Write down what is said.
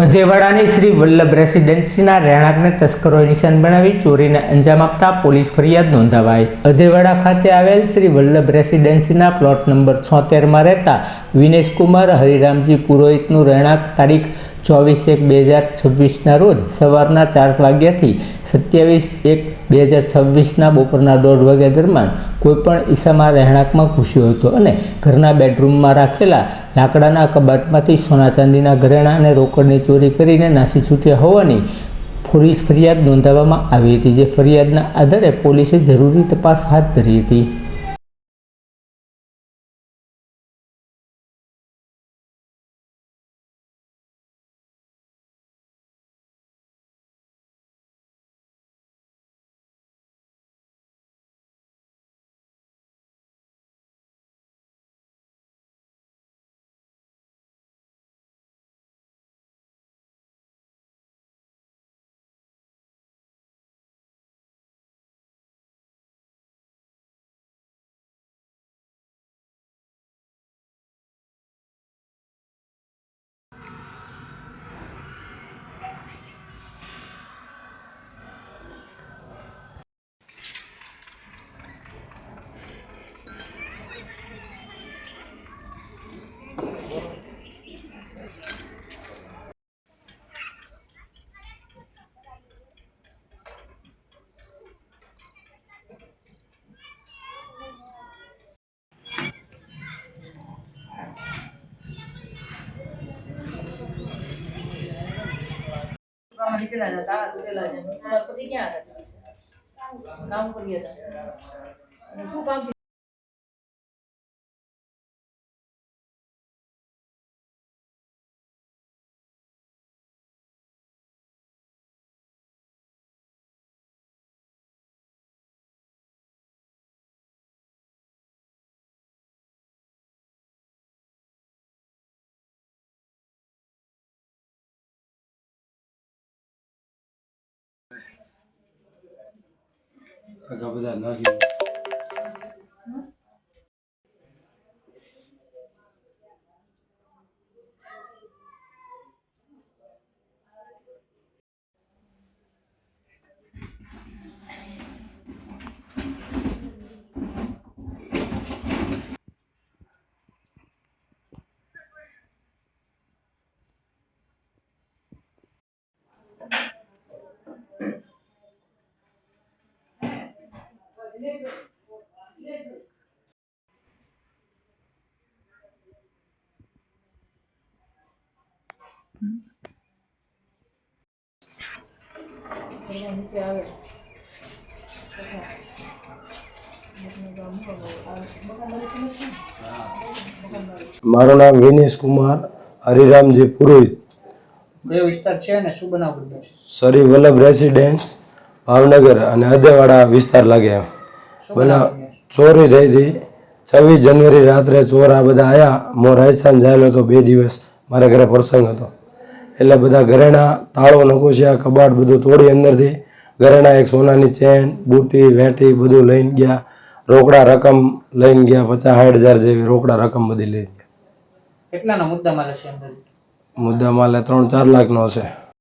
અધેવાડાની શ્રી વલ્લભ રેસિડેન્સીના રહેણાંકને તસ્કરોએ નિશાન બનાવી ચોરીને અંજામ આપતા પોલીસ ફરિયાદ નોંધાવાઈ। અધેવાડા ખાતે આવેલ શ્રી વલ્લભ રેસિડેન્સીના પ્લોટ નંબર 76માં રહેતા વિનેશકુમાર હરિરામજી પુરોહિતનું રહેણાંક તારીખ 24/1/2026ના રોજ સવારના 4 વાગ્યાથી 27/1/2026ના બપોરના 1:30 વાગ્યા દરમિયાન કોઈપણ ઈસામાં રહેણાંકમાં ઘૂસ્યો હતો અને ઘરના બેડરૂમમાં રાખેલા લાકડાના કબાટમાંથી સોના ચાંદીના ઘરેણાં અને રોકડની ચોરી કરીને નાસી છૂટ્યા હોવાની પોલીસ ફરિયાદ નોંધાવવામાં આવી હતી, જે ફરિયાદના આધારે પોલીસે જરૂરી તપાસ હાથ ધરી હતી। चला जाता तुटेला जाए तुम्हारे पति क्या आता काम कर लिया था शू काम agak beda lagi. મારું નામ વિનેશ કુમાર હરિરામજી પુરોહિત, શ્રી વલ્લભ રેસિડેન્સ ભાવનગર અને અધેવાડા વિસ્તાર લાગે। ચોરી થઈ હતી 26 જાન્યુઆરી રાત્રે। ચોર આ બધા આવ્યા। હું રાજસ્થાન જાયેલો હતો 2 દિવસ, મારા ઘરે પ્રસંગ હતો, એટલે બધા ઘરેણા તાળો નકોશિયા કબાટ બધું તોડી અંદરથી ઘરેણા એક સોનાની ચેન બુટી વેટી બધું લઈને ગયા। રોકડા રકમ લઈને ગયા, 50-60 હજાર જેવી રોકડા રકમ બધી લઈ ગયા। કેટલાનો મુદ્દામાલ હશે? મુદ્દામાલ 3-4 લાખનો હશે।